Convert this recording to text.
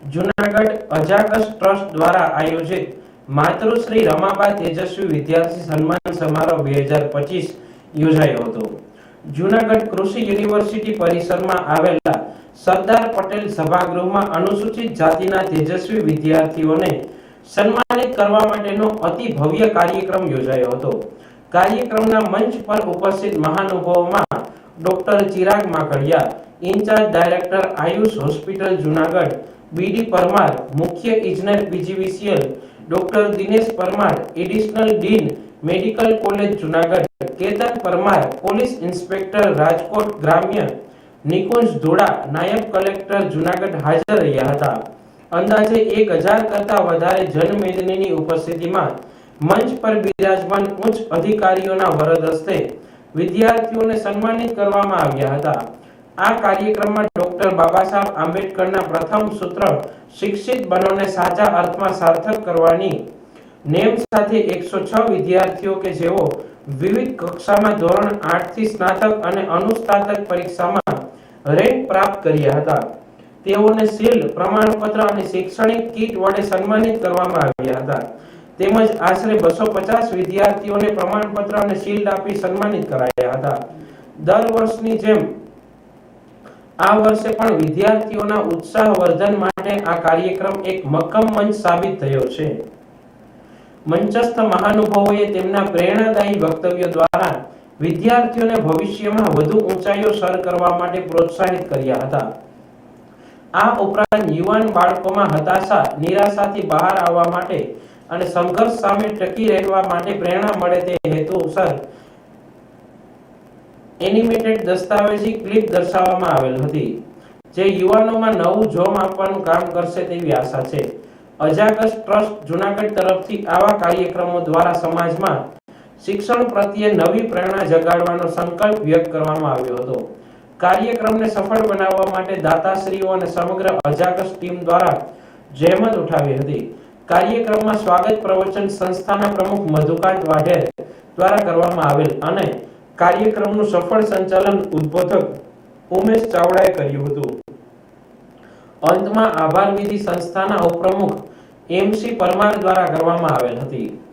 Junagadh અજાકસ trust દ્વારા આયોજિત માતૃશ્રી રમાબા તેજસ્વી વિદ્યાર્થી સન્માન સમારોહ 2025 યોજાયો હતો। જૂનાગઢ કૃષિ યુનિવર્સિટી પરિસરમાં આવેલા સરદાર પટેલ સભાગૃહમાં અનુસૂચિત જાતિના તેજસ્વી વિદ્યાર્થીઓને સન્માનિત કરવા માટેનો અતિ ભવ્ય કાર્યક્રમ યોજાયો હતો। કાર્યક્રમના મંચ પર ઉપસ્થિત મહાનુભાવોમાં doctor Chirag Makadiya, incharge director Ayush hospital Junagadh BD Parmar, મુખ્ય ઇજનેર PGVCL doctor Dinesh Parmar, additional dean medical college Junagadh Ketan Parmar, police inspector Rajkot ગ્રામ્ય નિકુંજ ધોળા, નાયબ કલેક્ટર જૂનાગઢ હાજર રહ્યા હતા। અંદાજે 1000 કરતા વધારે જનમેદનીની ઉપસ્થિતિમાં મંચ પર બિરાજમાન ઉચ્ચ અધિકારીઓના વરદ હસ્તે વિદ્યાર્થીઓને સન્માનિત કરવામાં આવ્યા હતા। આ કાર્યક્રમમાં ડોક્ટર બાબાસાહેબ આંબેડકરના પ્રથમ સૂત્ર શિક્ષિત બનોને સાચા અર્થમાં સાર્થક કરવાની નેમ સાથે 106 વિદ્યાર્થીઓ કે જેઓ વિવિધ કક્ષામાં ધોરણ 8 થી સ્નાતક અને અનુસ્નાતક પરીક્ષામાં રેન્ક પ્રાપ્ત કર્યા હતા તેઓને શિલ્ડ, પ્રમાણપત્ર અને શૈક્ષણિક કીટ વડે સન્માનિત કરવામાં આવ્યા હતા। તેમજ આશરે 250 વિદ્યાર્થીઓને પ્રમાણપત્ર અને શિલ્ડ આપી સન્માનિત કરાયા હતા। દર વર્ષની જેમ આ વર્ષે પણ વિદ્યાર્થીઓના ઉત્સાહવર્ધન માટે આ કાર્યક્રમ એક મક્કમ મંચ સાબિત થયો છે। મંચસ્થ મહાનુભાવોએ તેમના પ્રેરણાદાયી વક્તવ્યો દ્વારા વિદ્યાર્થીઓને ભવિષ્યમાં વધુ ઊંચાઈઓ સર કરવા માટે પ્રોત્સાહિત કર્યા હતા। આ ઉપરાંત યુવાન બાળકોમાં હતાશા, નિરાશાથી બહાર આવવા માટે અને સંઘર્ષ સામે ટકી રહેવા માટે પ્રેરણા મળે તે હેતુસર એનિમેટેડ દસ્તાવેજી ક્લિપ દર્શાવવામાં આવેલ હતી જે યુવાનોમાં નવું જોમ આપવાનું કામ કરશે તેવી આશા છે। અજાકસ ટ્રસ્ટ જૂનાગઢ તરફથી આવા કાર્યક્રમો દ્વારા સમાજમાં શિક્ષણ પ્રત્યે નવી પ્રેરણા જગાડવાનો સંકલ્પ વ્યક્ત કરવામાં આવ્યો હતો। કાર્યક્રમને સફળ બનાવવા માટે દાતાશ્રીઓ અને સમગ્ર અજાકસ ટીમ દ્વારા જહેમત ઉઠાવી હતી। કાર્યક્રમમાં સ્વાગત પ્રવચન સંસ્થાના પ્રમુખ મધુકાંત વાઢેર દ્વારા કરવામાં આવેલ અને કાર્યક્રમનું સફળ સંચાલન ઉદ્બોધક ઉમેશ ચાવડાએ કર્યું હતું। અંતમાં આભાર વિધિ સંસ્થાના ઉપપ્રમુખ એમસી પરમાર દ્વારા કરવામાં આવેલ હતી।